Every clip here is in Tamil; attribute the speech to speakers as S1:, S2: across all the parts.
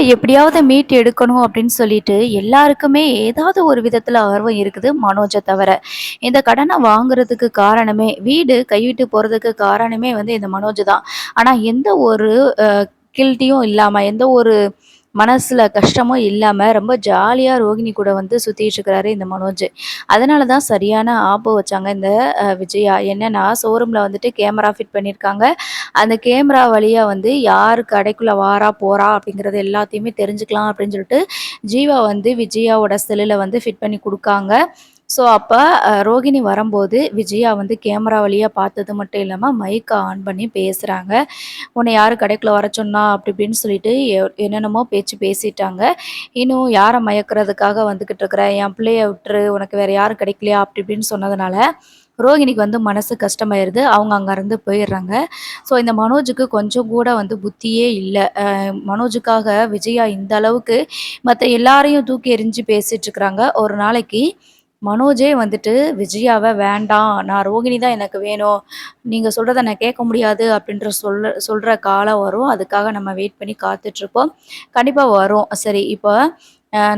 S1: எப்படியாவது மீட்டு எடுக்கணும் அப்படின்னு சொல்லிட்டு எல்லாருக்குமே ஏதாவது ஒரு விதத்துல ஆர்வம் இருக்குது மனோஜை தவிர. இந்த கடனை வாங்குறதுக்கு காரணமே வீடு கைவிட்டு போறதுக்கு காரணமே வந்து இந்த மனோஜ் தான். ஆனா எந்த ஒரு கில்ட்டியும் இல்லாம எந்த ஒரு மனசுல கஷ்டமும் இல்லாம ரொம்ப ஜாலியா ரோகிணி கூட வந்து சுத்திட்டு இருக்கிறாரு இந்த மனோஜ். அதனால தான் சரியான ஆப்பு வச்சாங்க இந்த விஜயா. என்னன்னா ஷோரூம்ல வந்துட்டு கேமரா ஃபிட் பண்ணியிருக்காங்க. அந்த கேமரா வழியா வந்து யார் கடைக்குள்ள வாரா, போறா அப்படிங்கிறது எல்லாத்தையுமே தெரிஞ்சுக்கலாம் அப்படின்னு சொல்லிட்டு, ஜீவா வந்து விஜயாவோட செல்லுல வந்து ஃபிட் பண்ணி குடுக்காங்க. ஸோ அப்ப ரோகிணி வரும்போது விஜயா வந்து கேமரா வழியா பார்த்தது மட்டும் இல்லாம மைக்க ஆன் பண்ணி பேசுறாங்க. "உன்னை யாரு கடைக்குள்ள வர சொன்னா?" அப்படி இப்படின்னு சொல்லிட்டு என்னென்னமோ பேச்சு பேசிட்டாங்க. இன்னும் யார மயக்குறதுக்காக வந்துகிட்டு இருக்கிற? என் பிள்ளைய விட்டுரு. உனக்கு வேற யாரும் கிடைக்கலையா? அப்படி இப்படின்னு சொன்னதுனால, ரோகிணிக்கு வந்து மனசு கஷ்டமாயிருது. அவங்க அங்கருந்து போயிர்றாங்க. ஸோ இந்த மனோஜுக்கு கொஞ்சம் கூட வந்து புத்தியே இல்ல. மனோஜுக்காக விஜயா இந்த அளவுக்கு மத்த எல்லாரையும் தூக்கி எறிஞ்சு பேசிட்டுருக்காங்க. ஒரு நாளைக்கு மனோஜே வந்துட்டு விஜயாவ வேண்டாம். நான் ரோகிணி தான் எனக்கு வேணும். நீங்க சொல்றத நான் கேட்க முடியாது அப்படின்ற சொல்ற காலம் வரும். அதுக்காக நம்ம வெயிட் பண்ணி காத்துட்ருப்போம். கண்டிப்பா வரும். சரி இப்போ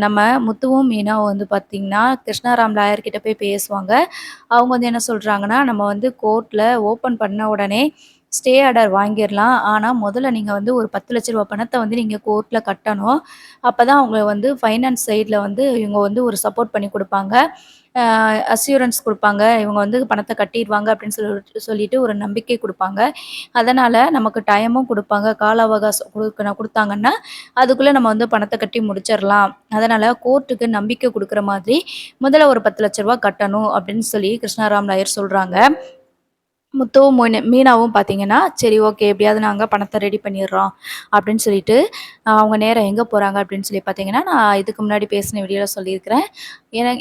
S1: நம்ம முத்துவும், மீனாவும் வந்து பார்த்தீங்கன்னா, கிருஷ்ணாராம் லாயர் கிட்ட போய் பேசுவாங்க. அவங்க வந்து என்ன சொல்றாங்கன்னா, நம்ம வந்து கோர்ட்ல ஓப்பன் பண்ண உடனே ஸ்டே ஆர்டர் வாங்கிர்லாம். ஆனா, முதல்ல நீங்க வந்து ஒரு ரூ. 10,00,000 பணத்த வந்து நீங்க கோர்ட்ல கட்டணும். அப்பதான் அவங்க வந்து ஃபைனான்ஸ் சைட்ல வந்து இவங்க வந்து ஒரு சப்போர்ட் பண்ணி குடுப்பாங்க. அ அஷ்யூரன்ஸ் குடுப்பாங்க. இவங்க வந்து பணத்த கட்டிருவாங்க அப்படின்னு சொல்லிட்டு ஒரு நம்பிக்கை குடுப்பாங்க. அதனால நமக்கு டைமும் குடுப்பாங்க. கால அவகாசம் குடுத்தாங்கன்னா, அதுக்குள்ள நம்ம வந்து பணத்த கட்டி முடிச்சிரலாம். அதனால கோர்ட்டுக்கு நம்பிக்கை குடுக்குற மாதிரி முதல்ல ஒரு ரூ. 10,00,000 கட்டணும் அப்படின்னு சொல்லி கிருஷ்ணாராம் நாயர் சொல்றாங்க. முத்துவும், மீனாவும் பார்த்தீங்கன்னா, சரி ஓகே எப்படியாவது நாங்க பணத்த ரெடி பண்ணிர்றோம் அப்படின்னு சொல்லிட்டு, அவங்க நேரா எங்க போறாங்க அப்படின்னு சொல்லி பார்த்தீங்கன்னா, நான் இதுக்கு முன்னாடி பேசின வீடியோல சொல்லியிருக்கிறேன்.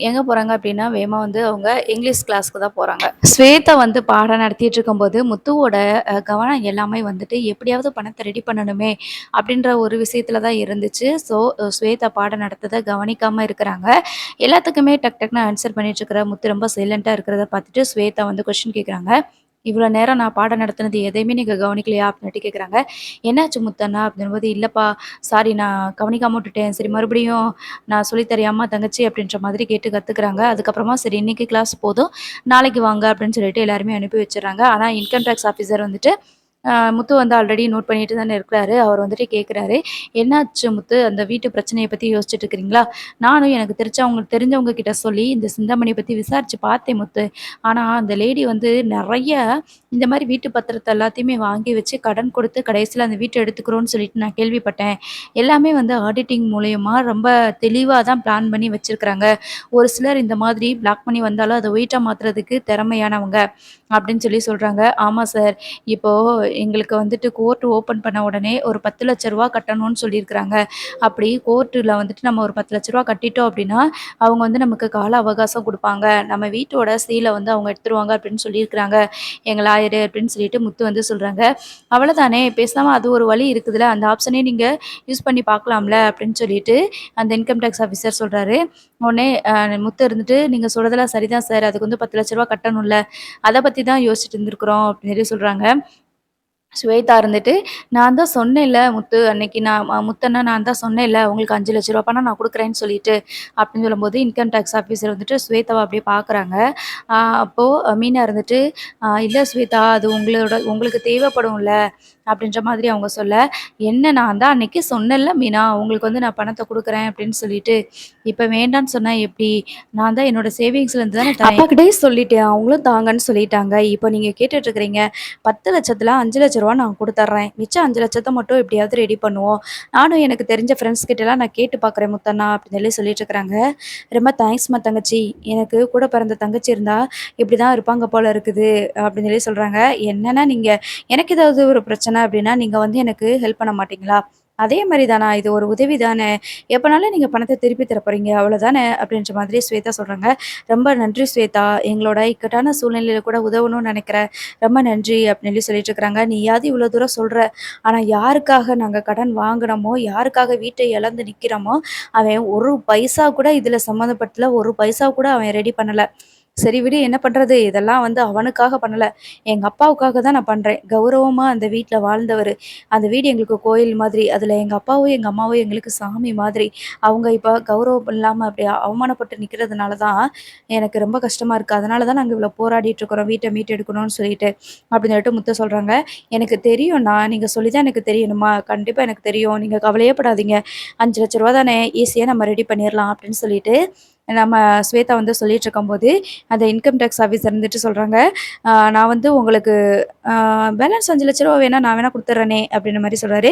S1: எங்க போறாங்க அப்படின்னா, வேகமா வந்து அவங்க இங்கிலீஷ் கிளாஸ்க்கு தான் போறாங்க. ஸ்வேதா வந்து பாடம் நடத்திட்டு இருக்கும்போது, முத்துவோட கவனம் எல்லாமே வந்துட்டு எப்படியாவது பணத்த ரெடி பண்ணணுமே அப்படின்ற ஒரு விஷயத்துல தான் இருந்துச்சு. ஸோ ஸ்வேதா பாடம் நடத்தத கவனிக்காம இருக்கிறாங்க. எல்லாத்துக்குமே டக் டக்னு ஆன்சர் பண்ணிட்டு இருக்கிற முத்து ரொம்ப சைலன்ட்டா இருக்கிறத பார்த்துட்டு, ஸ்வேதா வந்து கொஸ்டின் கேட்குறாங்க. "இவ்வளோ நேரம் நான் பாடம் நடத்தினது எதையுமே நீங்க கவனிக்கலையா?" அப்படின்னுட்டு கேட்குறாங்க. "என்னாச்சு முத்தண்ணா?" அப்படின்னும்போது, "இல்லப்பா, சாரி நான் கவனிக்காம விட்டுட்டேன். சரி மறுபடியும் நான் சொல்லி தரியாம்மா தங்கச்சி?" அப்படின்ற மாதிரி கேட்டு கத்துக்கிறாங்க. அதுக்கப்புறமா சரி இன்னைக்கு கிளாஸ் போதும், நாளைக்கு வாங்க அப்படின்னு சொல்லிட்டு எல்லாருமே அனுப்பி வச்சுர்றாங்க. ஆனா இன்கம் டேக்ஸ் ஆஃபீசர் வந்துட்டு முத்து வந்து ஆல்ரெடி நோட் பண்ணிட்டு தானே இருக்கிறாரு. அவர் வந்துட்டு கேட்குறாரு, "என்னாச்சு முத்து? அந்த வீட்டு பிரச்சனைய பத்தி யோசிச்சுட்டு இருக்கிறீங்களா? நானும் எனக்கு தெரிஞ்சவங்க கிட்ட சொல்லி இந்த சிந்தாமணிய பத்தி விசாரிச்சு பார்த்தேன் முத்து. ஆனா அந்த லேடி வந்து நெறைய இந்த மாரி வீட்டு பத்திரத்த எல்லாத்தையுமே வாங்கி வச்சு கடன் கொடுத்து கடைசியில அந்த வீட்ட எடுத்துக்கிறோம்னு சொல்லிட்டு நான் கேள்விப்பட்டேன். எல்லாமே வந்து ஆடிட்டிங் மூலியமா ரொம்ப தெளிவா தான் பிளான் பண்ணி வச்சிருக்கிறாங்க. ஒரு சிலர் இந்த மாதிரி பிளாக் மணி வந்தாலும் அத ஒயிட்டா மாத்துறதுக்கு திறமையானவங்க." அப்படின்னு சொல்லி சொல்றாங்க. "ஆமா சார். இப்போ எங்களுக்கு வந்துட்டு கோர்ட் ஓப்பன் பண்ண உடனே ஒரு ரூ. 10,00,000 கட்டணும்னு சொல்லியிருக்கிறாங்க. அப்படி கோர்ட்ல வந்துட்டு நம்ம ஒரு ரூ. 10,00,000 கட்டிட்டோம் அப்படின்னா, அவங்க வந்து நமக்கு கால அவகாசம் குடுப்பாங்க. நம்ம வீட்டோட சீல வந்து அவங்க எடுத்துருவாங்க அப்படின்னு சொல்லியிருக்கிறாங்க. எங்க லாயரு அப்படின்னு சொல்லிட்டு முத்து வந்து சொல்றாங்க. "அவ்வளதானே பேசாம அது ஒரு வழி இருக்குதுல்ல. அந்த ஆப்ஷனே நீங்க யூஸ் பண்ணி பார்க்கலாம்ல." அப்படின்னு சொல்லிட்டு அந்த இன்கம் டேக்ஸ் ஆஃபீசர் சொல்றாரு. உடனே முத்து இருந்துட்டு, "நீங்க சொல்றதெல்லாம் சரிதான் சார். அதுக்கு வந்து ரூ. 10,00,000 கட்டணும்ல. அத பத்தி தான் யோசிச்சுட்டு இருந்திருக்கிறோம்." அப்படின்னு சொல்லி சொல்றாங்க. ஸ்வேதா இருந்துட்டு, "நான் தான் சொன்னேன்ல முத்து, அன்னைக்கு நான் முத்தண்ணா நான் தான் சொன்னேன்ல, உங்களுக்கு ரூ. 5,00,000 பணம் நான் குடுக்குறேன்னு சொல்லிட்டு." அப்படின்னு சொல்லும்போது, இன்கம் டாக்ஸ் ஆஃபீசர் வந்துட்டு ஸ்வேதாவ அப்படியே பார்க்குறாங்க. அ அப்போ மீனா இருந்துட்டு, இல்ல ஸ்வேதா, அது உங்களுக்கு தேவைப்படும்ல." அப்படின்ற மாதிரி அவங்க சொல்ல, "என்ன நான் தான் அன்னைக்கு சொன்னேன்ல மீனா, உங்களுக்கு வந்து நான் பணத்த குடுக்குறேன் அப்படின்னு சொல்லிட்டு. இப்ப வேண்டான்னு சொன்னா எப்படி? நான் தான் என்னோட சேவிங்ஸ்லேருந்து தானே தரேன்." அப்பாகிட்டயே சொல்லிட்டேன். அவங்களும் தாங்கன்னு சொல்லிட்டாங்க. இப்போ நீங்க கேட்டுட்டு இருக்கிறீங்க. 10,00,000ல ரூ. 5,00,000 நான் குடுத்துர்றேன். மிச்சம் 5,00,000 மட்டும் எப்படியாவது ரெடி பண்ணுவோம். நானும் எனக்கு தெரிஞ்ச ஃப்ரெண்ட்ஸ் கிட்டலாம் நான் கேட்டு பார்க்குறேன் முத்தண்ணா அப்படின்னு சொல்லி சொல்லிட்டு இருக்கிறாங்க. "ரொம்ப தேங்க்ஸ்மா தங்கச்சி. எனக்கு கூட பிறந்த தங்கச்சி இருந்தா இப்படிதான் இருப்பாங்க போல இருக்குது." அப்படின்னு சொல்லி சொல்றாங்க. "என்னன்னா நீங்க எனக்கு ஏதாவது ஒரு பிரச்சனை அப்படின்னா, நீங்க வந்து எனக்கு ஹெல்ப் பண்ண மாட்டீங்களா? அதே மாரி தானா? இது ஒரு உதவி தானே! எப்பனாலும் நீங்க பணத்த திருப்பி தர போறீங்க. அவ்வளோதானே!" அப்படின்ற மாதிரி ஸ்வேதா சொல்றாங்க. "ரொம்ப நன்றி ஸ்வேதா. எங்களோட இக்கட்டான சூழ்நிலையில கூட உதவணும்னு நெனைக்கிற. ரொம்ப நன்றி." அப்படின்னு சொல்லி சொல்லிட்டு இருக்கிறாங்க. "நீயாவது இவ்வளோ தூரம் சொல்ற. ஆனா யாருக்காக நாங்க கடன் வாங்குனோமோ, யாருக்காக வீட்ட இழந்து நிக்கிறோமோ, அவன் ஒரு பைசா கூட இதுல சம்மந்தப்படல. ஒரு பைசா கூட அவன் ரெடி பண்ணல. சரி விடு என்ன பண்றது? இதெல்லாம் வந்து அவனுக்காக பண்ணல. எங்க அப்பாவுக்காக தான் நான் பண்றேன். கௌரவமா அந்த வீட்ல வாழ்ந்தவரு. அந்த வீடு எங்களுக்கு கோயில் மாதிரி. அதுல எங்க அப்பாவும், எங்க அம்மாவும் எங்களுக்கு சாமி மாதிரி. அவங்க இப்ப கௌரவம் இல்லாம அப்படி அவமானப்பட்டு நிக்கிறதுனால தான் எனக்கு ரொம்ப கஷ்டமா இருக்கு. அதனால தான் நாங்க இவ்வளோ போராடிட்டு இருக்கிறோம். வீட்ட மீட்டெடுக்கணும்னு சொல்லிட்டு. அப்படின்னு சொல்லிட்டு முத்து சொல்றாங்க. எனக்கு தெரியும்ண்ணா. நீங்க சொல்லி தான் எனக்கு தெரியணுமா? கண்டிப்பா எனக்கு தெரியும். நீங்க கவலையே படாதீங்க. ரூ. 5,00,000 தானே ஈஸியா நம்ம ரெடி பண்ணிறலாம் அப்படின்னு சொல்லிட்டு நம்ம ஸ்வேதா வந்து சொல்லிட்டுருக்கும்போது, அந்த இன்கம் டேக்ஸ் ஆஃபீசர் இருந்துட்டு சொல்றாங்க, நான் வந்து உங்களுக்கு பேலன்ஸ் ரூ. 5,00,000 வேணா நான் வேணா குடுத்துர்றேனே" அப்படின்ற மாரி சொல்றாரு.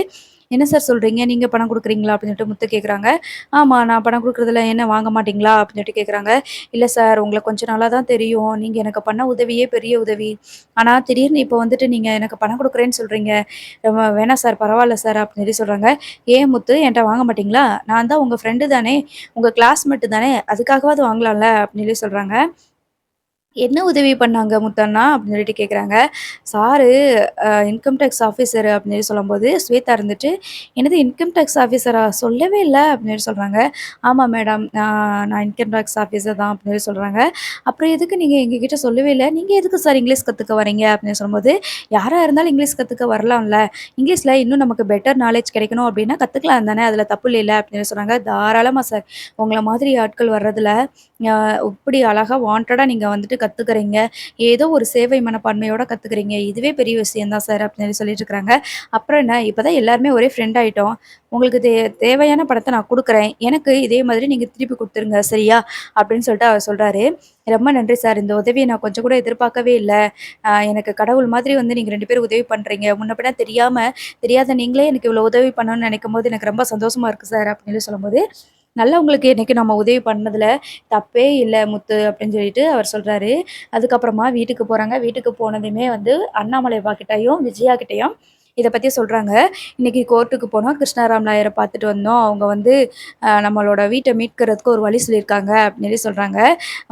S1: "என்ன சார் சொல்றீங்க? நீங்க பணம் குடுக்குறீங்களா?" அப்படின்னு சொல்லிட்டு முத்து கேட்குறாங்க. "ஆமா, நான் பணம் குடுக்குறதில என்ன வாங்க மாட்டீங்களா?" அப்படின்னு சொல்லிட்டு கேட்குறாங்க. "இல்ல சார், உங்கள கொஞ்ச நாளா தான் தெரியும். நீங்க எனக்கு பண்ண உதவியே பெரிய உதவி. ஆனா திடீர்னு இப்போ வந்துட்டு நீங்க எனக்கு பணம் குடுக்குறேன்னு சொல்றீங்க. வேணாம் சார், பரவால்ல சார்" அப்படின்னு சொல்லி சொல்றாங்க. "ஏன் முத்து என்ட்ட வாங்க மாட்டீங்களா? நான் தான் உங்க ஃப்ரெண்டு தானே, உங்க கிளாஸ்மேட் தானே, அதுக்காகவாவது வாங்கலாம்ல" அப்படின்னு சொல்லி சொல்றாங்க. "என்ன உதவி பண்ணாங்க முத்தண்ணா?" அப்படின்னு சொல்லிட்டு கேட்குறாங்க. "சாரு இன்கம் டேக்ஸ் ஆஃபீசரு" அப்படின்னு சொல்லி சொல்லும்போது, ஸ்வேதா இருந்துட்டு, "என்னது இன்கம் டேக்ஸ் ஆஃபீசரா? சொல்லவே இல்ல" அப்படின்னு சொல்லி சொல்றாங்க. "ஆமா மேடம். நான் இன்கம் டேக்ஸ் ஆஃபீசர் தான்" அப்படின்னு சொல்லி சொல்றாங்க. "அப்புறம் எதுக்கு நீங்க எங்ககிட்ட சொல்லவே இல்ல? நீங்க எதுக்கு சார் இங்கிலீஷ் கத்துக்க வரீங்க?" அப்படின்னு சொல்லும்போது, "யாரா இருந்தாலும் இங்கிலீஷ் கத்துக்க வரலாம்ல. இங்கிலீஷ்ல இன்னும் நமக்கு பெட்டர் நாலேட்ஜ் கிடைக்கணும் அப்படின்னா கத்துக்கலாம் தானே, அதில தப்பு இல்லைல்ல" அப்படின்னு சொல்லி சொன்னாங்க. "தாராளமா சார். உங்கள மாதிரி ஆட்கள் வர்றதில அ இப்படி அழகா வாண்டடா நீங்க வந்துட்டு கத்துக்கிறீங்க. ஏதோ ஒரு சேவை மனப்பான்மையோட கத்துக்கிறீங்க. இதுவே பெரிய விஷயம் தான் சார்" அப்படின்னு சொல்லிட்டு இருக்கிறாங்க. "அப்புறம் என்ன, இப்ப தான் எல்லாருமே ஒரே ஃப்ரெண்ட் ஆயிட்டோம். உங்களுக்கு தேவையான பணத்த நான் குடுக்குறேன். எனக்கு இதே மாதிரி நீங்க திருப்பி குடுத்துருங்க சரியா?" அப்படின்னு சொல்லிட்டு அவர் சொல்றாரு. "ரொம்ப நன்றி சார். இந்த உதவிய நான் கொஞ்சம் கூட எதிர்பார்க்கவே இல்ல. எனக்கு கடவுள் மாதிரி வந்து நீங்க 2 பேரும் உதவி பண்றீங்க. முன்ன பின்ன தெரியாத நீங்களே எனக்கு இவ்வளோ உதவி பண்ணணும்னு நெனைக்கும்போது எனக்கு ரொம்ப சந்தோஷமா இருக்கு சார்" அப்படின்னு சொல்லி சொல்லும்போது, "நல்லவங்களுக்கு என்னைக்கு நம்ம உதவி பண்ணதுல தப்பே இல்ல முத்து" அப்படின்னு சொல்லிட்டு அவர் சொல்றாரு. அதுக்கப்புறமா வீட்டுக்கு போறாங்க. வீட்டுக்கு போனதுமே வந்து அண்ணாமலை அப்பா கிட்டயும், விஜயா கிட்டயும் இத பத்தி சொல்றாங்க. "இன்னைக்கு கோர்ட்டுக்கு போனோம். கிருஷ்ணராம் நாயர பார்த்துட்டு வந்தோம். அவங்க வந்து நம்மளோட வீட்ட மீட்கிறதுக்கு ஒரு வழி சொல்லியிருக்காங்க" அப்படின்னு சொல்லி சொல்றாங்க.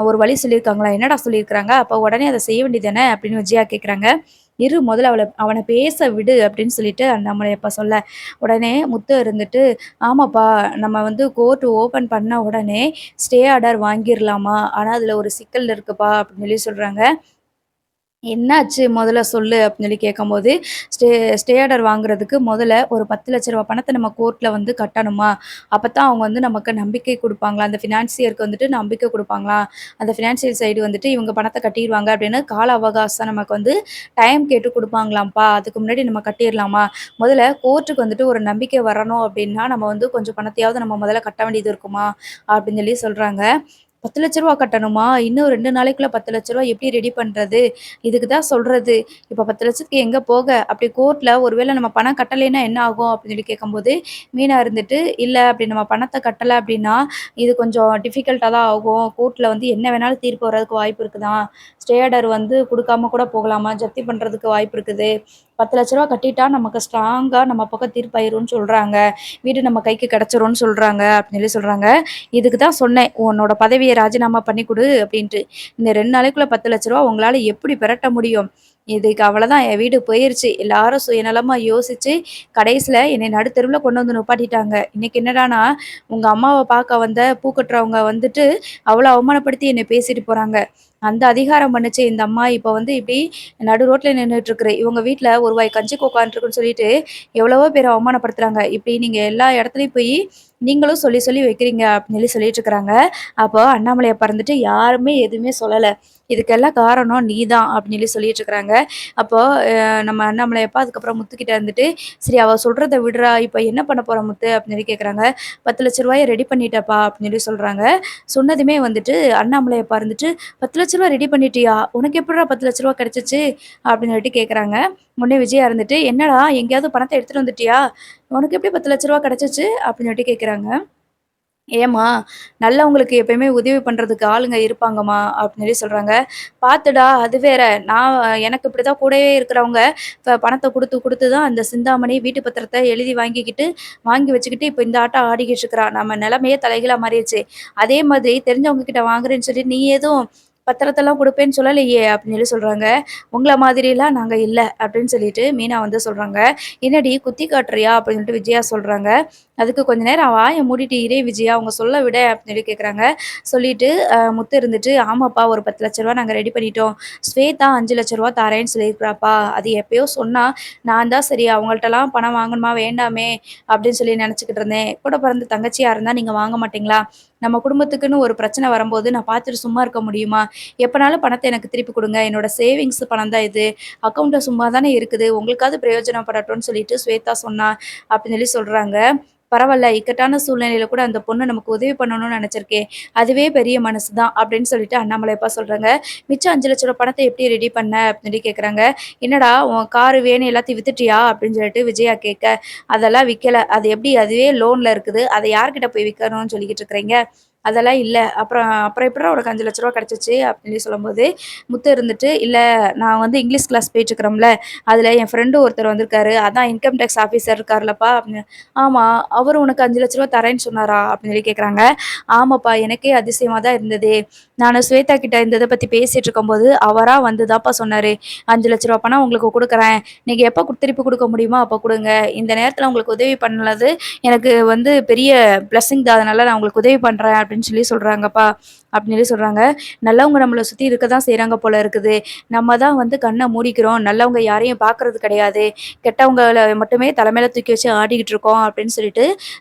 S1: "ஒரு வழி சொல்லியிருக்காங்களா? என்னடா சொல்லியிருக்காங்க? அப்ப உடனே அத செய்ய வேண்டியது தானே?" அப்படின்னு விஜயா கேட்குறாங்க. "இரு முதல்ல அவன பேச விடு" அப்படின்னு சொல்லிட்டு அண்ணாமலை அப்பா சொல்ல, உடனே முத்து இருந்துட்டு, "ஆமாப்பா, நம்ம வந்து கோர்ட் ஓப்பன் பண்ண உடனே ஸ்டே ஆர்டர் வாங்கிர்லாமா? ஆனா அதுல ஒரு சிக்கல் இருக்குப்பா" அப்படின்னு சொல்லி சொல்றாங்க. "என்னாச்சு மொதல்ல சொல்லு" அப்படின்னு சொல்லி கேட்கும்போது, "ஸ்டே ஸ்டே ஆர்டர் வாங்குறதுக்கு மொதல்ல ஒரு ரூ. 10,00,000 பணத்த நம்ம கோர்ட்ல வந்து கட்டணுமா, அப்பத்தான் அவங்க வந்து நமக்கு நம்பிக்கை குடுப்பாங்களாம். அந்த ஃபினான்சியருக்கு வந்துட்டு நம்பிக்கை குடுப்பாங்களாம். அந்த ஃபினான்சியல் சைடு வந்துட்டு இவங்க பணத்த கட்டிருவாங்க அப்படின்னு கால அவகாசம் நமக்கு வந்து டைம் கேட்டு குடுப்பாங்களாம்ப்பா. அதுக்கு முன்னாடி நம்ம கட்டிர்லாமா? முதல்ல கோர்ட்டுக்கு வந்துட்டு ஒரு நம்பிக்கை வரணும் அப்படின்னா, நம்ம வந்து கொஞ்சம் பணத்தையாவது நம்ம முதல்ல கட்ட வேண்டியது இருக்குமா?" அப்படின்னு சொல்லி சொல்றாங்க. ரூ. 10,00,000 கட்டணுமா? இன்னும் 2 நாளைக்குள்ள ரூ. 10,00,000 எப்படி ரெடி பண்றது? இதுக்கு தான் சொல்றது. இப்ப 10,00,000க்கு எங்க போக? அப்படி கோர்ட்ல ஒரு வேள நம்ம பணம் கட்டலைன்னா என்ன ஆகும்? அப்படின்னு சொல்லி கேட்கும்போது, மீனா இருந்துட்டு, "இல்ல அப்படி நம்ம பணத்த கட்டல அப்படின்னா, இது கொஞ்சம் டிஃபிகல்ட்டா தான் ஆகும். கோர்ட்ல வந்து என்ன வேணாலும் தீர்ப்பு வர்றதுக்கு வாய்ப்பு இருக்குதாம். ஸ்டே ஆர்டர் வந்து குடுக்காம கூட போகலாமா? ஜப்தி பண்றதுக்கு வாய்ப்பு இருக்குது. ரூ. 10,00,000 கட்டிட்டா நமக்கு ஸ்ட்ராங்கா நம்ம பக்கம் தீர்ப்பாயிரும்னு சொல்றாங்க. வீடு நம்ம கைக்கு கிடைச்சிரும்னு சொல்றாங்க" அப்படின்னு சொல்லி சொல்றாங்க. "இதுக்கு தான் சொன்னேன். உன்னோட பதவிய ராஜினாமா பண்ணி குடு" அப்படின்ட்டு. "இந்த 2 நாளைக்குள்ள ரூ. 10,00,000 உங்களால எப்படி பெரட்ட முடியும்? இதுக்கு அவ்வளதான் என் வீடு போயிருச்சு." எல்லாரும் சுயநலமா யோசிச்சு, கடைசில என்னைய நடுத்தெருவுல கொண்டு வந்து நிப்பாட்டிட்டாங்க. இன்னைக்கு என்னடான்னா, உங்க அம்மாவ பார்க்க வந்த பூ கட்டுறவங்க வந்துட்டு, அவ்வளோ அவமானப்படுத்தி என்னை பேசிட்டு போறாங்க. அந்த அதிகாரம் பண்ணுச்சே இந்த அம்மா, இப்ப வந்து இப்டி நடு ரோட்ல நின்னுட்டுருக்குது. இவங்க வீட்ல ஒரு வாய் கஞ்சிக்கு உட்காந்துருக்குன்னு சொல்லிட்டு, எவ்வளவோ பேர அவமானப்படுத்துறாங்க. இப்டி நீங்க எல்லா இடத்துலயும் போயி, நீங்களும் சொல்லி சொல்லி வைக்கிறீங்க அப்டின்னு சொல்லி சொல்லிட்டுருக்காங்க. அப்போ அண்ணாமலை அப்பா இருந்துட்டு, யாருமே எதுவுமே சொல்லல. இதுக்கெல்லாம் காரணம் நீ தான் அப்டின்னு சொல்லி சொல்லிட்டுருக்காங்க. அப்போ நம்ம அண்ணாமலை அப்பா அதுக்கப்புறம் முத்துக்கிட்ட இருந்துட்டு, "சரி அவ சொல்றத விடுறா, இப்ப என்ன பண்ண போற முத்து?" அப்டின்னு சொல்லி கேட்குறாங்க. "ரூ. 10,00,000 ரெடி பண்ணிட்டேன்ப்பா" அப்டின்னு சொல்லி சொல்றாங்க. சொன்னதுமே வந்துட்டு அண்ணாமலை அப்பா இருந்துட்டு, "ரூ. 10,00,000 ரெடி பண்ணிட்டியா? உனக்கு எப்புட்றா ரூ. 10,00,000 கிடைச்சுச்சு?" அப்படின்னு சொல்லிட்டு கேட்குறாங்க. உடனே விஜயா இருந்துட்டு, "என்னடா எங்கேயாவது பணத்த எடுத்துட்டு வந்துட்டியா? உனக்கு எப்படி ரூ. 10,00,000 கிடைச்சுச்சு?" அப்படின்னு சொல்லிட்டு கேட்குறாங்க. "ஏம்மா, நல்லவங்களுக்கு எப்பயுமே உதவி பண்றதுக்கு ஆளுங்க இருப்பாங்கம்மா" அப்படின்னு சொல்லி சொல்றாங்க. "பாத்துடா அது வேற. நான் எனக்கு இப்படிதான் கூடவே இருக்கிறவங்க பணத்த குடுத்து குடுத்து தான் அந்த சிந்தாமணி வீட்டு பத்திரத்த எழுதி வாங்கி வச்சுக்கிட்டு இப்ப இந்த ஆட்டம் ஆடிக்கிட்டு இருக்கிறா. நம்ம நிலைமையே தலைகீழா மாறிருச்சு. அதே மாதிரி தெரிஞ்சவங்க கிட்ட வாங்குறேன்னு சொல்லி நீ எதுவும் பத்திரத்தெல்லாம் குடுப்பேன்னு சொல்லலையே" அப்படின்னு சொல்லி சொல்றாங்க. "உங்கள மாதிரிலாம் நாங்க இல்ல" அப்படின்னு சொல்லிட்டு மீனா வந்து சொல்றாங்க. "என்னடி குத்தி காட்டுறியா?" அப்படின்னு சொல்லிட்டு விஜயா சொல்றாங்க. அதுக்கு கொஞ்ச நேரம் வாய மூடிட்டு இரு விஜயா, அவங்க சொல்ல விட அப்படின்னு சொல்லி கேட்குறாங்க. சொல்லிட்டு முத்து இருந்துட்டு, ஆமாப்பா ஒரு 10,00,000 நாங்க ரெடி பண்ணிட்டோம். ஸ்வேதா ரூ. 5,00,000 தரேன்னு சொல்லியிருக்கிறாப்பா. அது எப்பயோ சொன்னா, நான் தான் சரி அவங்கள்ட்டலாம் பணம் வாங்கணுமா வேண்டாமே அப்படின்னு சொல்லி நெனச்சுக்கிட்டு இருந்தேன். கூட பிறந்த தங்கச்சியா இருந்தா நீங்க வாங்க மாட்டீங்களா? நம்ம குடும்பத்துக்குன்னு ஒரு பிரச்சனை வரும்போது நான் பார்த்துட்டு சும்மா இருக்க முடியுமா? எப்பனாலும் பணத்த எனக்கு திருப்பி குடுங்க. என்னோட சேவிங்ஸ் பணம் தான் இது. அக்கவுண்ட்ல சும்மா தானே இருக்குது. உங்களுக்காவது பிரயோஜனப்படட்டும்னு சொல்லிட்டு ஸ்வேதா சொன்னா அப்படின்னு சொல்லி சொல்றாங்க. பரவால்ல. இக்கட்டான சூழ்நிலையில கூட அந்த பொண்ணு நமக்கு உதவி பண்ணணும்னு நெனச்சிருக்கே! அதுவே பெரிய மனசு தான் அப்படின்னு சொல்லிட்டு அண்ணாமலை அப்பா சொல்றாங்க. மிச்சம் ரூ. 5,00,000 பணத்த எப்படி ரெடி பண்ண? அப்படின்னு சொல்லி கேட்குறாங்க. என்னடா உன் காரு வேணும் எல்லாத்தையும் வித்துட்டியா? அப்படின்னு சொல்லிட்டு விஜயா கேட்க, அதெல்லாம் விக்கல. அது எப்படி அதுவே லோன்ல இருக்குது. அத யார்கிட்ட போய் விக்கணும்னு சொல்லிக்கிட்டு இருக்கிறீங்க? அதெல்லாம் இல்ல. அப்புறம் அப்புறம் எப்புட்றா உனக்கு ரூ. 5,00,000 கிடைச்சுச்சு? அப்படின்னு சொல்லி சொல்லும்போது, முத்து இருந்துட்டு, இல்ல நான் வந்து இங்கிலீஷ் கிளாஸ் போயிட்டுருக்கிறோம்ல, அதுல என் ஃப்ரெண்டு ஒருத்தர் வந்திருக்காரு. அதான் இன்கம் டேக்ஸ் ஆஃபீசர் இருக்கார்லப்பா அப்படின்னு. ஆமா. அவரு உனக்கு ரூ. 5,00,000 தரேன்னு சொன்னாரா? அப்படின்னு சொல்லி கேட்குறாங்க. ஆமாப்பா. எனக்கே அதிசயமா தான் இருந்தது. நானு ஸ்வேதா கிட்ட இந்த இத பத்தி பேசிட்டு இருக்கும்போது, அவரா வந்து தான்ப்பா சொன்னாரு. ரூ. 5,00,000 பணம் உங்களுக்கு குடுக்குறேன். நீங்க எப்ப திருப்பி குடுக்க முடியுமோ அப்ப குடுங்க. இந்த நேரத்துல உங்களுக்கு உதவி பண்ணது எனக்கு வந்து பெரிய பிளெஸ்ஸிங் தான். அதனால நான் உங்களுக்கு உதவி பண்றேன் அப்படின்னு சொல்லி சொல்றாங்கப்பா. அப்படின்னு சொல்லி சொல்றாங்க. நல்லவங்க நம்மள சுத்தி இருக்க தான் செய்றாங்க போல இருக்குது. நம்ம தான் வந்து கண்ண மூடிக்கிறோம். நல்லவங்க யாரையும் பார்க்கறது கிடையாது. கெட்டவங்கள மட்டுமே தல மேல தூக்கி வச்சு ஆடிக்கிட்டு இருக்கோம் அப்படின்னு சொல்லிட்டு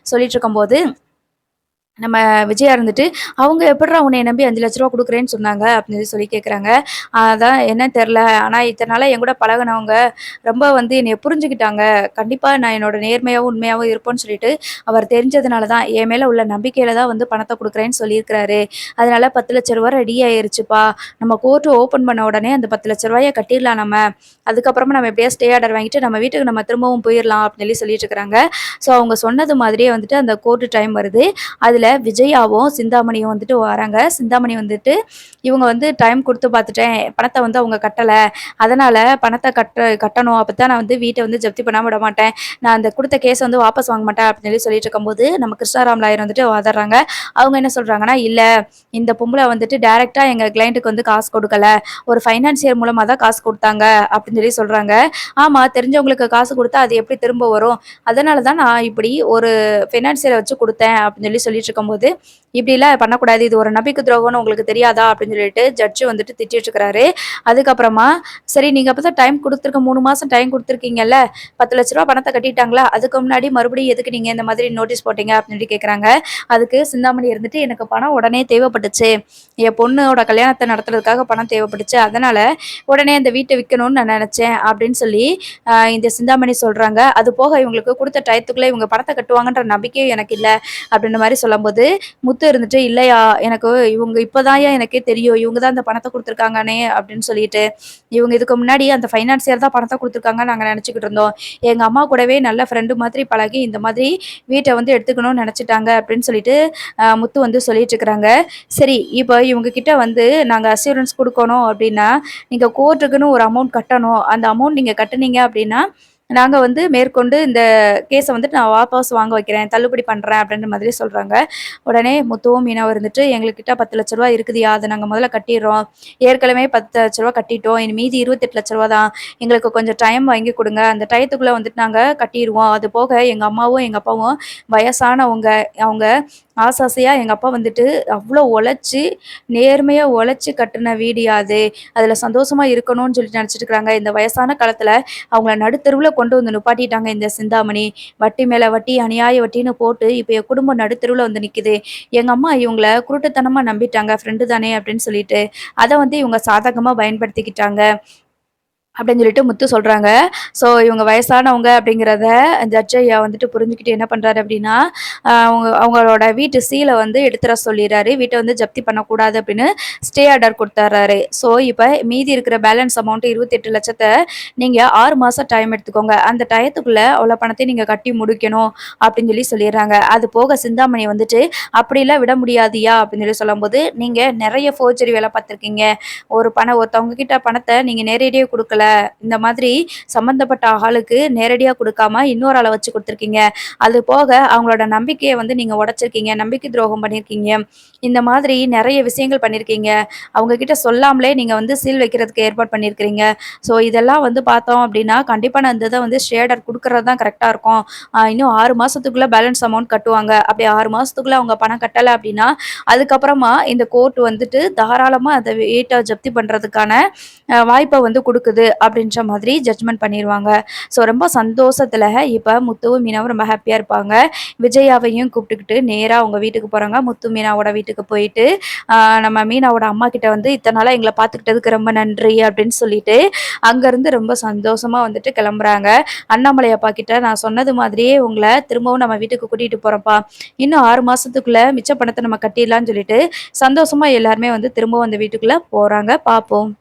S1: இருக்கும்போது நம்ம விஜயா இருந்துட்டு, "அவங்க எப்புட்றா உன்னைய நம்பி ரூ. 5,00,000 குடுக்குறேன்னு சொன்னாங்க?" அப்படின்னு சொல்லி கேட்குறாங்க. அதான் என்னன்னு தெர்ல. ஆனா இத்தன நாளா என் கூட பழகுனவங்க ரொம்ப வந்து என்னைய புரிஞ்சுக்கிட்டாங்க. கண்டிப்பா நான் என்னோட நேர்மையாவும், உண்மையாவும் இருப்பேன்னு சொல்லிட்டு, அவர் தெரிஞ்சதுனால தான் என் மேல உள்ள நம்பிக்கையில தான் வந்து பணத்த குடுக்குறேன்னு சொல்லியிருக்கிறாரு. அதனால ரூ. 10,00,000 ரெடி ஆயிருச்சுப்பா. நம்ம கோர்ட் ஓப்பன் பண்ண உடனே அந்த ரூ. 10,00,000 கட்டிர்லாம் நம்ம. அதுக்கப்புறமா நம்ம எப்படியாவது ஸ்டே ஆர்டர் வாங்கிட்டு நம்ம வீட்டுக்கு நம்ம திரும்பவும் போயிரலாம் அப்படின்னு சொல்லி சொல்லிட்டு இருக்கிறாங்க. ஸோ அவங்க சொன்னது மாதிரியே வந்துட்டு அந்த கோர்ட் டைம் வருது. அதுல விஜயாவும், சிந்தாமணியும் வந்துட்டு வராங்க. சிந்தாமணி வந்துட்டு, இவங்க வந்து டைம் குடுத்து பார்த்துட்டேன். பணத்த வந்து அவங்க கட்டல. அதனால பணத்த கட்டணும். அப்பதான் நான் வந்து வீட்ட வந்து ஜப்தி பண்ணாம விட மாட்டேன். நான் அந்த குடுத்த கேஸ வந்து வாபஸ் வாங்க மாட்டேன் அப்படின்னு சொல்லி சொல்லிட்டு இருக்கும்போது, நம்ம கிருஷ்ணாராம் லாயர் வந்துட்டு வாதாடுறாங்க. அவங்க என்ன சொல்றாங்கன்னா, இல்ல இந்த பொம்பள வந்துட்டு டைரக்ட்டா எங்க கிளையன்ட்டுக்கு வந்து காசு குடுக்கல. ஒரு ஃபைனான்சியர் மூலமா தான் காசு குடுத்தாங்க அப்படின்னு சொல்லி சொல்றாங்க. ஆமா தெரிஞ்சவங்களுக்கு காசு குடுத்தா அது எப்படி திரும்ப வரும்? அதனால தான் நான் இப்படி ஒரு ஃபினான்சியர வச்சு குடுத்தேன் அப்படின்னு சொல்லிட்டு இருக்கும்போது, இப்படிலாம் பண்ணக்கூடாது. இது ஒரு நம்பிக்கை துரோகம்னு உங்களுக்கு தெரியாதா? அப்படின்னு சொல்லிட்டு ஜட்ஜ் வந்துட்டு திட்டிட்டு இருக்கிறாரு. அதுக்கப்புறமா, சரி நீங்க அப்பதான் டைம் குடுத்துருக்க 3 மாசம் டைம் குடுத்துருக்கீங்கல்ல, ரூ. 10,00,000 பணத்த கட்டிட்டாங்களா? அதுக்கு முன்னாடி மறுபடியும் எதுக்கு நீங்க இந்த மாதிரி நோட்டீஸ் போட்டீங்க? அப்படின்னு சொல்லி கேட்குறாங்க. அதுக்கு சிந்தாமணி இருந்துட்டு, எனக்கு பணம் உடனே தேவைப்பட்டுச்சு. என் பொண்ணோட கல்யாணத்த நடத்துறதுக்காக பணம் தேவைப்பட்டுச்சு. அதனால உடனே அந்த வீட்ட விக்கணும்னு நான் நெனச்சேன். அப்படின்னு சொல்லி இந்த சிந்தாமணி சொல்றாங்க. அது போக இவங்களுக்கு குடுத்த டயத்துக்குள்ள இவங்க பணத்த கட்டுவாங்கன்ற நம்பிக்கையும் எனக்கு இல்ல. அப்படின்ற மாரி சொல்லும்போது, முத்து இருந்துட்டு, "இல்லையா, எனக்கு இவங்க இப்பதான்யா எனக்கே தெரியும். இவங்க தான் இந்த பணத்த குடுத்துருக்காங்கன்னே" அப்படின்னு சொல்லிட்டு, "இவங்க இதுக்கு முன்னாடி அந்த ஃபைனான்சியர் தான் பணத்த குடுத்துருக்காங்கன்னு நாங்க நெனச்சுக்கிட்டு இருந்தோம். எங்க அம்மா கூடவே நல்ல ஃப்ரெண்டு மாதிரி பழகி, இந்த மாதிரி வீட்ட வந்து எடுத்துக்கணும்னு நெனச்சுட்டாங்க" அப்படின்னு சொல்லிட்டு முத்து வந்து சொல்லிட்டு இருக்கிறாங்க. சரி, இப்ப இவங்க கிட்ட வந்து நாங்க அஷ்யூரன்ஸ் குடுக்கணும் அப்படின்னா, நீங்க கோர்ட்டுக்குன்னு ஒரு அமௌண்ட் கட்டணும். அந்த அமௌண்ட் நீங்க கட்டுனீங்க அப்படின்னா, நாங்க வந்து மேற்கொண்டு இந்த கேஸ வந்துட்டு நான் வாபஸ் வாங்க வைக்கிறேன். தள்ளுபடி பண்றேன் அப்படின்ற மாதிரி சொல்றாங்க. உடனே முத்துவும், மீனாவும் இருந்துட்டு, "எங்ககிட்ட ரூ. 10,00,000 இருக்குதுய்யா. அத நாங்க முதல்ல கட்டிர்றோம். ஏற்கனவே ரூ. 10,00,000 கட்டிட்டோம். இனி மீதி ரூ. 28,00,000 தான். எங்களுக்கு கொஞ்சம் டைம் வாங்கி குடுங்க. அந்த டயத்துக்குள்ள வந்துட்டு நாங்க கட்டிருவோம். அது போக எங்க அம்மாவும், எங்க அப்பாவும் வயசானவங்க. அவங்க ஆசாசையா எங்க அப்பா வந்துட்டு அவ்ளோ உழைச்சு, நேர்மையா உழைச்சு கட்டுன வீடுயா அது. அதுல சந்தோஷமா இருக்கணும்னு சொல்லிட்டு நெனச்சுட்டு இருக்காங்க. இந்த வயசான காலத்துல அவங்கள நடுத்தெருவுல கொண்டு வந்து நிப்பாட்டிட்டாங்க இந்த சிந்தாமணி. வட்டி மேல வட்டி, அநியாய வட்டின்னு போட்டு, இப்ப என் குடும்பம் நடுத்தெருவுல வந்து நிக்குது. எங்க அம்மா இவங்கள குருட்டுத்தனமா நம்பிட்டாங்க. ஃப்ரெண்டு தானே அப்படின்னு சொல்லிட்டு. அத வந்து இவங்க சாதகமா பயன்படுத்திக்கிட்டாங்க. அப்படின்னு சொல்லிட்டு முத்து சொல்றாங்க. ஸோ இவங்க வயசானவங்க அப்படிங்கிறத ஜட்ஜ் ஐயா வந்துட்டு புரிஞ்சுக்கிட்டு என்ன பண்றாரு அப்படின்னா, அவங்களோட வீட்டு சீல வந்து எடுத்துற சொல்லிறாரு. வீட்ட வந்து ஜப்தி பண்ணக்கூடாது அப்படின்னு ஸ்டே ஆர்டர் குடுத்துர்றாரு. ஸோ இப்ப மீதி இருக்கிற பேலன்ஸ் அமௌண்ட் 28,00,000 நீங்க 6 மாசம் டைம் எடுத்துக்கோங்க. அந்த டயத்துக்குள்ள அவ்வளோ பணத்தையும் நீங்க கட்டி முடிக்கணும் அப்படின்னு சொல்லிர்றாங்க. அது போக சிந்தாமணி வந்துட்டு, அப்படிலாம் விட முடியாதுய்யா அப்படின்னு சொல்லும்போது, நீங்க நெறைய ஃபோர்ஜரி வேல பார்த்துருக்கீங்க. ஒருத்தவங்க கிட்ட பணத்த நீங்க நேரடியா குடுக்கல. இந்த மாதிரி சம்மந்தப்பட்ட ஆளுக்கு நேரடியா குடுக்காம இன்னொரு ஆள வச்சு குடுத்துருக்கீங்க. அது போக அவங்களோட நம்பிக்கைய வந்து நீங்க உடைச்சிருக்கீங்க. நம்பிக்கை துரோகம் பண்ணியிருக்கீங்க. இந்த மாதிரி நெறைய விஷயங்கள் பண்ணியிருக்கீங்க. அவங்க கிட்ட சொல்லாமலே நீங்க வந்து சீல் வைக்கிறதுக்கு ஏற்பாடு பண்ணியிருக்கிறீங்க. ஸோ இதெல்லாம் வந்து பார்த்தோம் அப்டின்னா, கண்டிப்பா நான் இந்த இத வந்து ஷேடர் குடுக்குறது தான் கரெக்ட்டா இருக்கும். இன்னும் 6 மாசத்துக்குள்ள பேலன்ஸ் அமௌண்ட் கட்டுவாங்க. அப்படி 6 மாசத்துக்குள்ள அவங்க பணம் கட்டல அப்டின்னா, அதுக்கப்புறமா இந்த கோர்ட் வந்துட்டு தாராளமா அத வீட்ட ஜப்தி பண்றதுக்கான வாய்ப்ப வந்து குடுக்குது அப்படின்ற மாதிரி ஜட்ஜ்மென்ட் பண்ணிருவாங்க. ஸோ ரொம்ப சந்தோஷத்துல இப்ப முத்துவும், மீனாவும் ரொம்ப ஹேப்பியா இருப்பாங்க. விஜயாவையும் கூப்பிட்டுக்கிட்டு நேரா அவங்க வீட்டுக்கு போறாங்க. முத்து, மீனாவோட வீட்டுக்கு போயிட்டு, ஆ நம்ம மீனாவோட அம்மாகிட்ட வந்து "இத்தன நாளா எங்கள பார்த்துக்கிட்டதுக்கு ரொம்ப நன்றி" அப்படின்னு சொல்லிட்டு, அங்கருந்து ரொம்ப சந்தோஷமா வந்துட்டு கிளம்புறாங்க. அண்ணாமலை அப்பா கிட்ட "நான் சொன்னது மாதிரியே உங்கள திரும்பவும் நம்ம வீட்டுக்கு கூட்டிட்டு போறோம்ப்பா. இன்னும் 6 மாசத்துக்குள்ள மிச்ச பணத்த நம்ம கட்டிடலாம்னு" சொல்லிட்டு, சந்தோஷமா எல்லாருமே வந்து திரும்பவும் அந்த வீட்டுக்குள்ள போறாங்க. பார்ப்போம்.